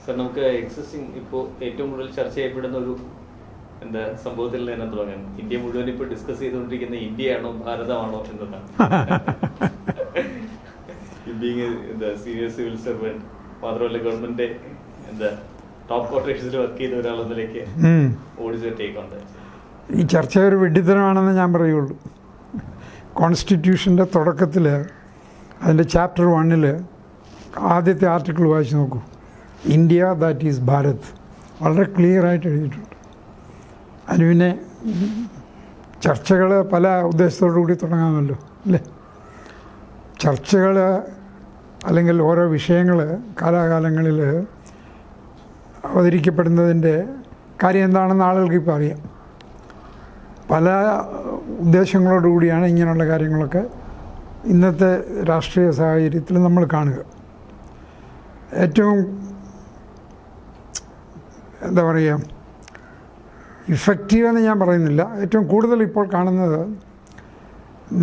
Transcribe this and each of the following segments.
Sir, നമുക്ക് existing ഇപ്പോൾ ഏറ്റവും കൂടുതൽ ചർച്ച ചെയ്യപ്പെടുന്ന ഒരു സംഭവത്തിൽ തന്നെ തുടങ്ങാൻ, ഇന്ത്യ മുഴുവൻ ഇപ്പോൾ ഡിസ്കസ് ചെയ്തുകൊണ്ടിരിക്കുന്ന ഇന്ത്യയാണോ ഭാരതമാണോ എന്നതാണ്. സീനിയർ സിവിൽ സർവൻറ്റ് മാത്രമല്ല ഗവൺമെന്റ് ടോപ്പ് ക്വാർട്ടേഴ്സിൽ വർക്ക് ചെയ്ത ഒരാളെന്നിലേക്ക് ടേക്ക് ഉണ്ട്. ഈ ചർച്ച ഒരു വിഡ്ഢിത്തരമാണെന്ന് ഞാൻ പറയുള്ളൂ. കോൺസ്റ്റിറ്റ്യൂഷൻ്റെ തുടക്കത്തിൽ അതിൻ്റെ ചാപ്റ്റർ 1 ആദ്യത്തെ ആർട്ടിക്കിൾ വായിച്ച് നോക്കൂ. ഇന്ത്യ ദാറ്റ് ഈസ് ഭാരത്, വളരെ ക്ലിയറായിട്ട് എഴുതിയിട്ടുണ്ട്. അതിന് പിന്നെ ചർച്ചകൾ പല ഉദ്ദേശത്തോടു കൂടി തുടങ്ങാമല്ലോ അല്ലേ. ചർച്ചകൾ അല്ലെങ്കിൽ ഓരോ വിഷയങ്ങൾ കാലാകാലങ്ങളിൽ അവതരിക്കപ്പെടുന്നതിൻ്റെ കാര്യം എന്താണെന്ന് ആളുകൾക്ക് ഇപ്പോൾ അറിയാം. പല ഉദ്ദേശങ്ങളോടുകൂടിയാണ് ഇങ്ങനെയുള്ള കാര്യങ്ങളൊക്കെ ഇന്നത്തെ രാഷ്ട്രീയ സാഹചര്യത്തിൽ നമ്മൾ കാണുക. ഏറ്റവും എന്താ പറയുക, ഇഫക്റ്റീവെന്ന് ഞാൻ പറയുന്നില്ല, ഏറ്റവും കൂടുതൽ ഇപ്പോൾ കാണുന്നത്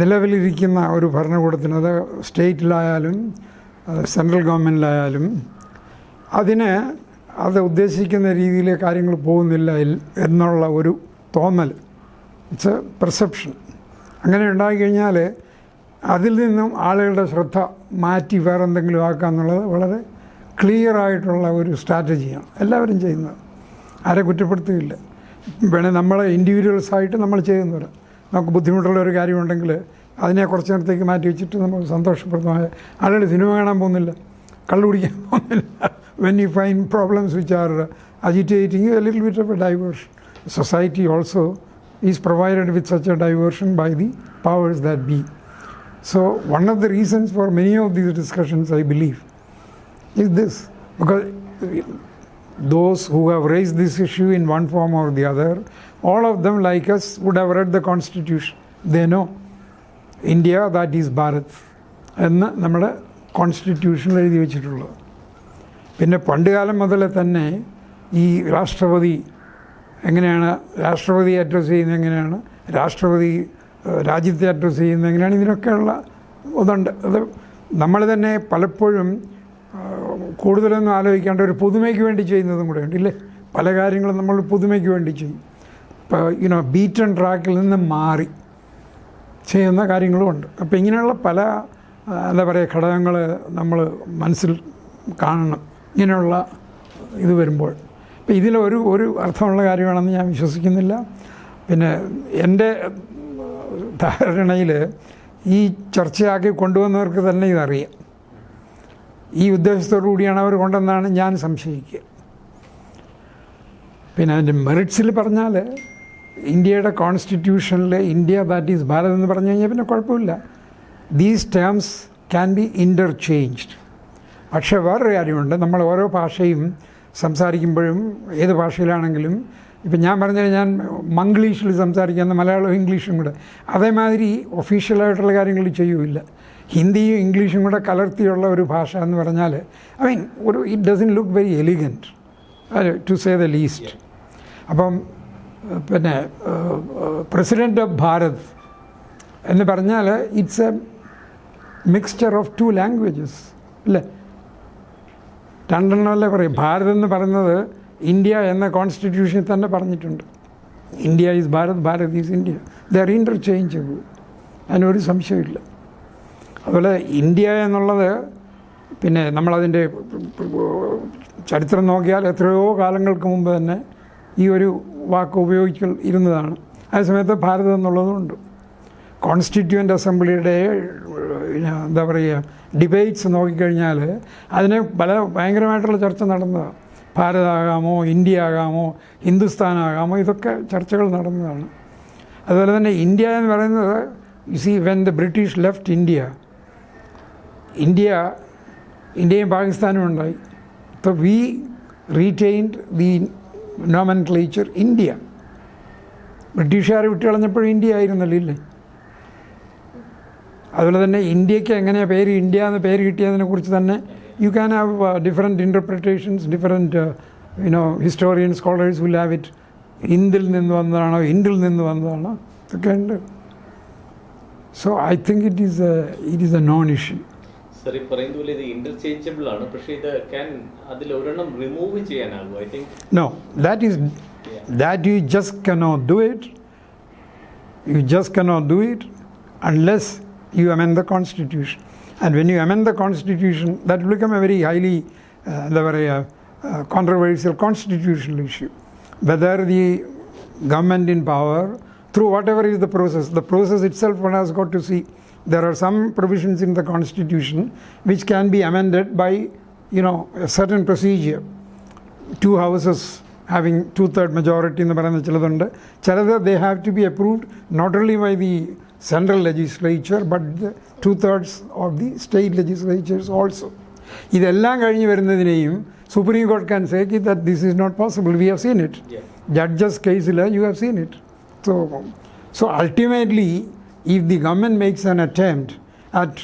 നിലവിലിരിക്കുന്ന ഒരു ഭരണകൂടത്തിന്, അത് സ്റ്റേറ്റിലായാലും സെൻട്രൽ ഗവൺമെൻറ്റിലായാലും അത് ഉദ്ദേശിക്കുന്ന രീതിയിൽ കാര്യങ്ങൾ പോകുന്നില്ല എന്നുള്ള ഒരു തോന്നൽ, ഇറ്റ്സ് എ പെർസെപ്ഷൻ. അങ്ങനെ ഉണ്ടായിക്കഴിഞ്ഞാൽ അതിൽ നിന്നും ആളുകളുടെ ശ്രദ്ധ മാറ്റി വേറെ എന്തെങ്കിലും ആക്കുക എന്നുള്ളത് വളരെ ക്ലിയറായിട്ടുള്ള ഒരു സ്ട്രാറ്റജിയാണ് എല്ലാവരും ചെയ്യുന്നത്. ആരെ കുറ്റപ്പെടുത്തുകയില്ല. വേണേൽ നമ്മളെ ഇൻഡിവിജ്വൽസായിട്ട് നമ്മൾ ചെയ്യുന്നവർ, നമുക്ക് ബുദ്ധിമുട്ടുള്ള ഒരു കാര്യമുണ്ടെങ്കിൽ അതിനെ കുറച്ച് നേരത്തേക്ക് മാറ്റി വെച്ചിട്ട് നമുക്ക് സന്തോഷപ്രദമായ, ആളുകൾ സിനിമ കാണാൻ പോകുന്നില്ല, കള്ളു കുടിക്കാൻ പോകുന്നില്ല. When you find problems which are agitating a little bit of a diversion. Society also is provided with such a diversion by the powers that be. So one of the reasons for many of these discussions, I believe, is this, because those who have raised this issue in one form or the other, all of them like us would have read the constitution. They know India that is Bharat എന്ന് നമ്മുടെ കോൺസ്റ്റിറ്റ്യൂഷനിൽ എഴുതി വെച്ചിട്ടുള്ളത്. പിന്നെ പണ്ടുകാലം മുതലേ തന്നെ ഈ രാഷ്ട്രപതി എങ്ങനെയാണ്, രാഷ്ട്രപതി അഡ്രസ്സ് ചെയ്യുന്നത് എങ്ങനെയാണ്, രാഷ്ട്രപതി രാജ്യത്തെ അഡ്രസ്സ് ചെയ്യുന്നത് എങ്ങനെയാണ്, ഇതിനൊക്കെയുള്ള ഇതുണ്ട്. അത് നമ്മൾ തന്നെ പലപ്പോഴും കൂടുതലൊന്നും ആലോചിക്കാണ്ട് ഒരു പുതുമയ്ക്ക് വേണ്ടി ചെയ്യുന്നതും കൂടെ ഉണ്ട് ഇല്ലേ. പല കാര്യങ്ങളും നമ്മൾ പുതുമയ്ക്ക് വേണ്ടി ചെയ്യും. ഇപ്പോൾ ബീറ്റൺ ട്രാക്കിൽ നിന്ന് മാറി ചെയ്യുന്ന കാര്യങ്ങളുമുണ്ട്. അപ്പോൾ ഇങ്ങനെയുള്ള പല എന്താ പറയുക ഘടകങ്ങൾ നമ്മൾ മനസ്സിൽ കാണണം ഇങ്ങനെയുള്ള ഇത് വരുമ്പോൾ. അപ്പോൾ ഇതിലൊരു അർത്ഥമുള്ള കാര്യമാണെന്ന് ഞാൻ വിശ്വസിക്കുന്നില്ല. പിന്നെ എൻ്റെ ധാരണയിൽ ഈ ചർച്ചയാക്കി കൊണ്ടുവന്നവർക്ക് തന്നെ ഇതറിയാം. ഈ ഉദ്ദേശത്തോടു കൂടിയാണ് അവർ കൊണ്ടെന്നാണ് ഞാൻ സംശയിക്കുക. പിന്നെ അതിൻ്റെ മെറിറ്റ്സിൽ പറഞ്ഞാൽ ഇന്ത്യയുടെ കോൺസ്റ്റിറ്റ്യൂഷനിൽ ഇന്ത്യ ദാറ്റ് ഈസ് ഭാരത് എന്ന് പറഞ്ഞു കഴിഞ്ഞാൽ പിന്നെ കുഴപ്പമില്ല. These terms can be interchanged. പക്ഷേ വേറൊരു കാര്യമുണ്ട്, നമ്മൾ ഓരോ ഭാഷയും സംസാരിക്കുമ്പോഴും ഏത് ഭാഷയിലാണെങ്കിലും, ഇപ്പം ഞാൻ പറഞ്ഞാൽ ഞാൻ മംഗ്ലീഷിൽ സംസാരിക്കുന്ന മലയാളവും ഇംഗ്ലീഷും കൂടെ അതേമാതിരി ഒഫീഷ്യലായിട്ടുള്ള കാര്യങ്ങൾ ചെയ്യൂല. ഹിന്ദിയും ഇംഗ്ലീഷും കൂടെ കലർത്തിയുള്ള ഒരു ഭാഷ എന്ന് പറഞ്ഞാൽ it doesn't look very elegant to say the least. അപ്പം പിന്നെ പ്രസിഡൻറ്റ് ഓഫ് ഭാരത് എന്ന് പറഞ്ഞാൽ it's a mixture of 2 languages അല്ലേ. രണ്ടെണ്ണമല്ലേ പറയും. ഭാരത് എന്ന് പറയുന്നത് ഇന്ത്യ എന്ന കോൺസ്റ്റിറ്റ്യൂഷനിൽ തന്നെ പറഞ്ഞിട്ടുണ്ട്. India is Bharat, Bharat is India. They are interchangeable, അതിനൊരു സംശയമില്ല. അതുപോലെ ഇന്ത്യ എന്നുള്ളത് പിന്നെ നമ്മളതിൻ്റെ ചരിത്രം നോക്കിയാൽ എത്രയോ കാലങ്ങൾക്ക് മുമ്പ് തന്നെ ഈ ഒരു വാക്ക് ഉപയോഗിക്കൽ ഇരുന്നതാണ്. അതേസമയത്ത് ഭാരതം എന്നുള്ളതുമുണ്ട്. കോൺസ്റ്റിറ്റ്യൂവൻ്റ് അസംബ്ലിയുടെ എന്താ പറയുക ഡിബേറ്റ്സ് നോക്കിക്കഴിഞ്ഞാൽ അതിനെ ഭയങ്കരമായിട്ടുള്ള ചർച്ച നടന്നതാണ്. ഭാരതാകാമോ, ഇന്ത്യ ആകാമോ, ഹിന്ദുസ്ഥാനാകാമോ, ഇതൊക്കെ ചർച്ചകൾ നടന്നതാണ്. അതുപോലെ തന്നെ ഇന്ത്യ എന്ന് പറയുന്നത് you see when the British left ഇന്ത്യയും പാകിസ്ഥാനും ഉണ്ടായി. അപ്പോൾ we retained the nomenclature India. ബ്രിട്ടീഷുകാർ വിട്ടുകളഞ്ഞപ്പോഴും ഇന്ത്യ ആയിരുന്നല്ലോ ഇല്ലേ. അതുപോലെ തന്നെ ഇന്ത്യക്ക് എങ്ങനെയാണ് പേര് ഇന്ത്യ എന്ന് പേര് കിട്ടിയതിനെ കുറിച്ച് തന്നെ you can have different interpretations. Different historian scholars will have it. ഇന്ദിൽ നിന്ന് വന്നതാണോ, ഇന്ത്യയിൽ നിന്ന് വന്നതാണോ, ഇതൊക്കെ ഉണ്ട്. So I think it is a non-issue. Sir ഈ പറയുന്ന പോലെ ഇത് ഇന്റർചേഞ്ചബിൾ ആണ്, പക്ഷേ ഇത് അതിൽ ഒരെണ്ണം റിമൂവ് ചെയ്യാനാകും. I think No, that you just cannot do it. You just cannot do it unless you amend the constitution. And when you amend the constitution, that will become a very highly controversial constitutional issue. Whether the government in power, through whatever is the process itself one has got to see. There are some provisions in the constitution which can be amended by a certain procedure. Two houses having 2/3 majority in the Parliament, they have to be approved not only by the central legislature but the 2/3 of the state legislatures also. ഇതെല്ലാം കഴിഞ്ഞ് വരുന്നതിനെയും Supreme Court can say that this is not possible. We have seen it. Judges case, you have seen it. So ultimately, if the government makes an attempt at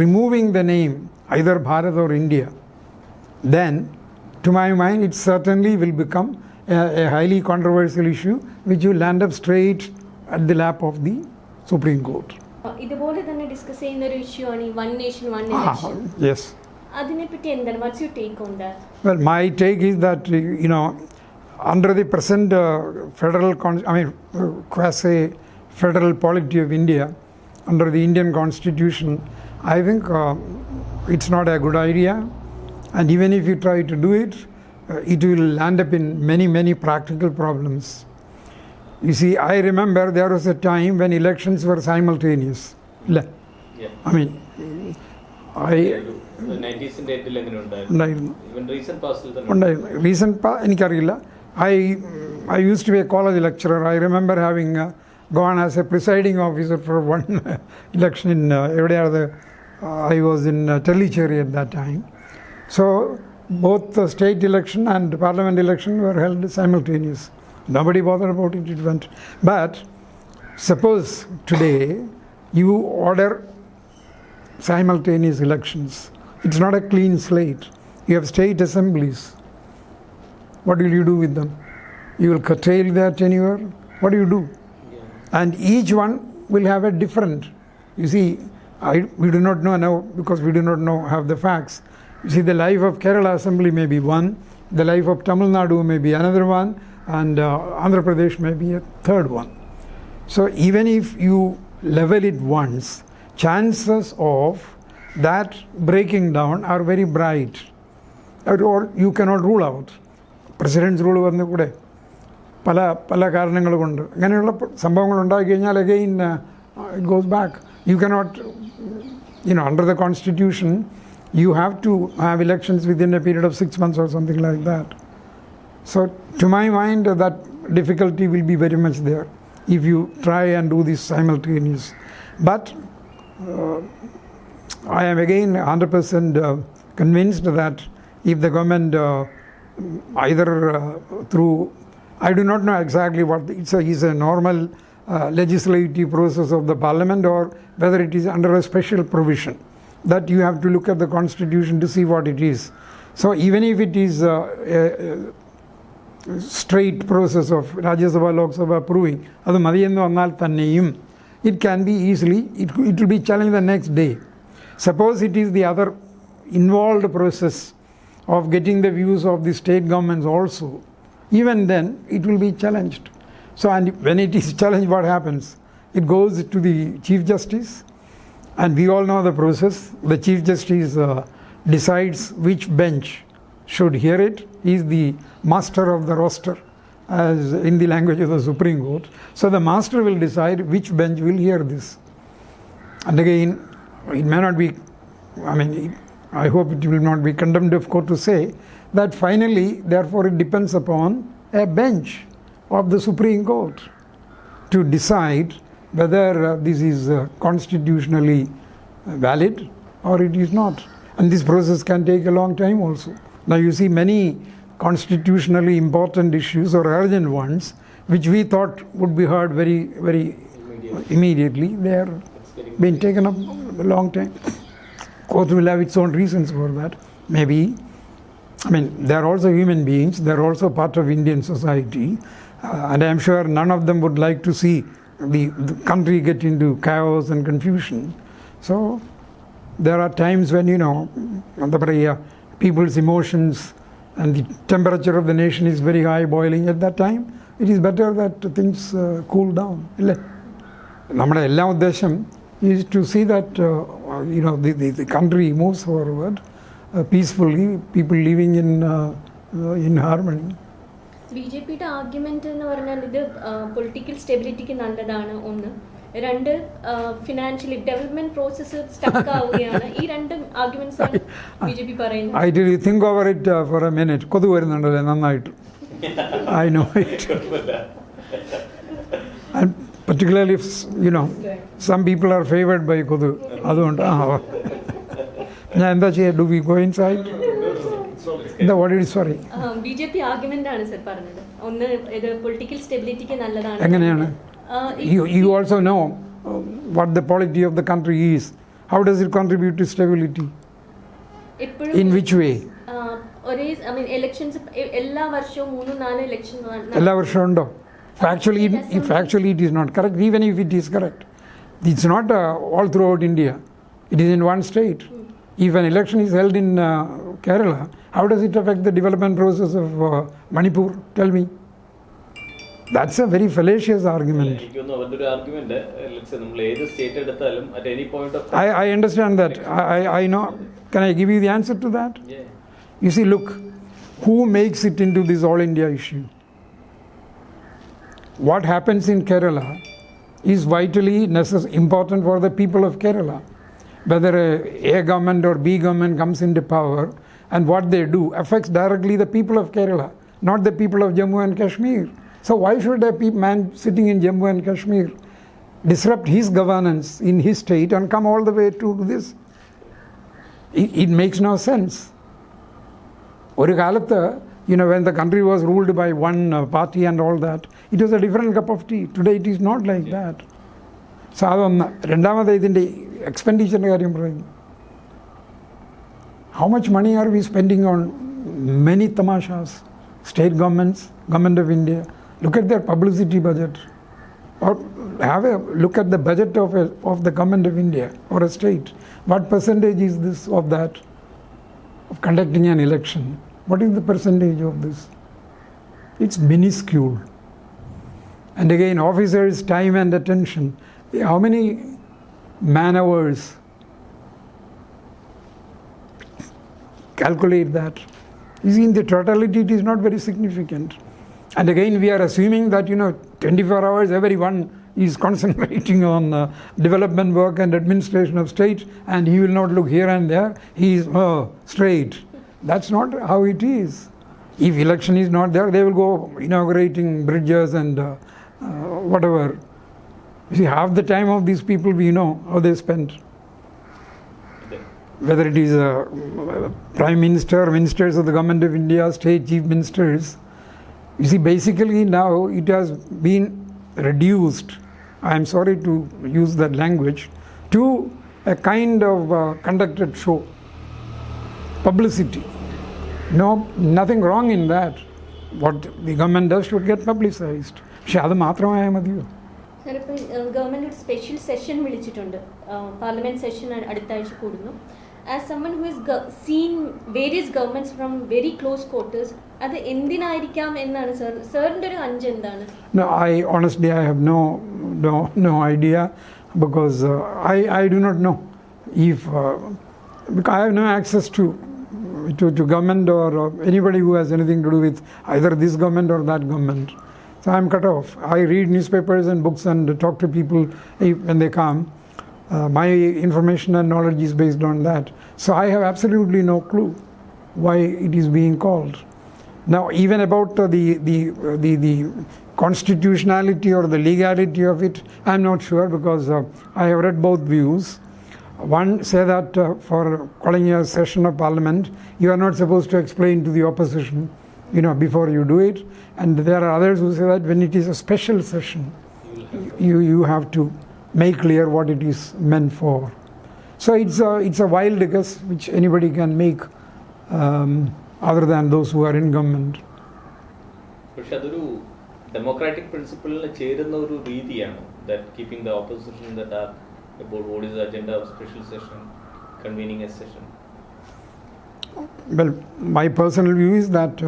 removing the name either Bharat or India, then to my mind it certainly will become a highly controversial issue which will land up straight at the lap of the Supreme Court. ഇതുപോലെ തന്നെ discuss ചെയ്യുന്ന ഒരു issue ആണ് ഈ one nation one election. Yes. അതിനെപ്പറ്റി എന്താണ്, what's your take on that? Well, my take is that under the present quasi federal polity of India, under the Indian constitution, I think it's not a good idea, and even if you try to do it, it will land up in many practical problems. You see, I remember there was a time when elections were simultaneous. I mean, 90s എങ്ങനെ ഉണ്ടായിരുന്നു? Even recent past എനിക്കറിയില്ല. I used to be a college lecturer. I remember having gone as a presiding officer for one election in I was in Tellicherry at that time. So both the state election and parliament election were held simultaneous. Nobody bothered about it. It went. But suppose today you order simultaneous elections. It's not a clean slate. You have state assemblies. What will you do with them? You will curtail their tenure. What do you do? And each one will have a different. You see, we do not know now because we do not have the facts. You see, the life of Kerala Assembly may be one, the life of Tamil Nadu may be another one, and Andhra Pradesh may be a third one. So even if you level it once, chances of that breaking down are very bright, or you cannot rule out. President's rule വന്നു കൂടെ പല കാരണങ്ങൾ കൊണ്ട് അങ്ങനെയുള്ള സംഭവങ്ങൾ ഉണ്ടായി കഴിഞ്ഞാൽ again it goes back. You cannot, under the constitution you have to have elections within a period of 6 months or something like that. So to my mind that difficulty will be very much there if you try and do this simultaneous. But I am again 100% convinced that if the government either through, I do not know exactly what it's a normal legislative process of the parliament or whether it is under a special provision, that you have to look at the constitution to see what it is. So even if it is a straight process of Rajya Sabha, Lok Sabha approving, adu madiyenu vannal thanneyum it can be easily, it will be challenged the next day. Suppose it is the other involved process of getting the views of the state governments also, even then it will be challenged. So and when it is challenged, what happens? It goes to the Chief Justice, and we all know the process. The Chief Justice decides which bench should hear it. He is the master of the roster, as in the language of the Supreme Court. So the master will decide which bench will hear this. And again, it may not be, I hope it will not be contempt of court to say that finally, therefore it depends upon a bench of the Supreme Court to decide whether this is constitutionally valid or it is not. And this process can take a long time also. Now you see many constitutionally important issues or urgent ones which we thought would be heard very immediately, they are being taken up a long time. Court will have its own reasons for that. Maybe, they are also human beings, they are also part of Indian society, and I am sure none of them would like to see the country get into chaos and confusion. So there are times when, എന്താ പറയുക, people's emotions and the temperature of the nation is very high, boiling. At that time, it is better that things cool down. ഇല്ലേ? നമ്മുടെ എല്ലാ ഉദ്ദേശം is to see that the country moves forward peacefully, people living in harmony. ബിജെപിയുടെ argument എന്ന് പറഞ്ഞാൽ ഇത് political സ്റ്റെബിലിറ്റിക്ക് നല്ലതാണ് ഒന്ന്, രണ്ട് ഫിനാൻഷ്യലി ഡെവലപ്മെന്റ് പ്രോസസ്സ് സ്റ്റക്ക് ആവുകയാണ്. ഈ രണ്ട് ആർഗ്യുമെന്റ്സ് ബിജെപി പറയുന്നത്. I did think over it for a minute. കൊതു വരുന്നുണ്ടല്ലേ നന്നായിട്ട്. I know it. And particularly if, some people are favored by കൊതു. അതുകൊണ്ട് ഞാൻ എന്താ ചെയ്യുക? Do we go inside? Sorry. BJP argument ആണ് സർ പറഞ്ഞത്. ഒന്ന് ഇത് പൊളിറ്റിക്കൽ സ്റ്റെബിലിറ്റിക്ക് നല്ലതാണ്. എങ്ങനെയാണ്? You also know what the polity of the country is. How does it contribute to stability? In which way? Elections എല്ലാ വർഷവും 3-4 ഇലക്ഷൻ എല്ലാ വർഷവും ഉണ്ടോ? If actually it is not correct, even if it is correct, it's not all throughout India. It is in one state. If an election is held in Kerala, how does it affect the development process of Manipur? Tell me. That's a very fallacious argument. At any point of time, I understand that. I know. Can I give you the answer to that? Yeah. You see, look, who makes it into this all India issue? What happens in Kerala is vitally important for the people of Kerala. Whether A government or B government comes into power, and what they do affects directly the people of Kerala, not the people of Jammu and Kashmir. So why should a man sitting in Jammu and Kashmir disrupt his governance in his state and come all the way to this? It makes no sense. ഒരു കാലത്ത്, when the country was ruled by one party and all that, it was a different cup of tea. Today it is not like that. So അതൊന്ന്. രണ്ടാമത് ഇതിൻ്റെ എക്സ്പെൻഡിച്ചറിൻ്റെ കാര്യം പറയുന്നു. How much money are we spending on many tamashas? State governments, government of India. Look at their publicity budget. Or have a look at the budget of the government of India or a state. What percentage is this of that? Of conducting an election. What is the percentage of this? It's minuscule. And again, officers' time and attention. How many man hours? Calculate that. You see, in the totality, it is not very significant. And again, we are assuming that 24 hours everyone is concentrating on development work and administration of state, and he will not look here and there. He is straight. That's not how it is. If election is not there, they will go inaugurating bridges and whatever. You see, half the time of these people, we know how they spend. Whether it is Prime Minister, Ministers of the Government of India, State Chief Ministers. You see, basically now it has been reduced, I am sorry to use that language, to a kind of conducted show. Publicity. No, nothing wrong in that. What the government does should get publicized. പക്ഷെ അത് മാത്രമായ മതിയോ? Sir, ഇപ്പോൾ government ഒരു special session വിളിച്ചിട്ടുണ്ട്. Parliament session അടുത്ത ആഴ്ച കൂടുന്നു. As someone who is seen various governments from very close quarters, അത് എന്തിനായിരിക്കാം എന്നാണ് സാറിൻ്റെ ഒരു അഞ്ച് എന്താണ്? No, honestly I have no idea, because I do not know if because I have no access to government or anybody who has anything to do with either this government or that government. So I am cut off. I read newspapers and books and talk to people when they come. My information and knowledge is based on that. So I have absolutely no clue why it is being called. Now, even about the constitutionality or the legality of it, I am not sure, because I have read both views. One say that for calling a session of parliament, you are not supposed to explain to the opposition, before you do it. And there are others who say that when it is a special session, you have to make clear what it is meant for. So it's a wild guess which anybody can make, other than those who are in government. പക്ഷെ അതൊരു democratic പ്രിൻസിപ്പിളിന് ചേരുന്ന ഒരു രീതിയാണ്, that keeping the opposition in the dark about what is the agenda of special session, convening a session? Well, my personal view is that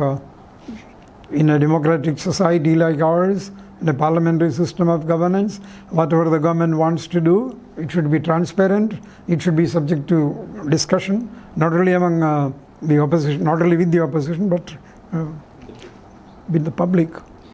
in a democratic society like ours, in a parliamentary system of governance, whatever the government wants to do, it should be transparent, it should be subject to discussion, not only among the opposition, not only with the opposition, but with the public.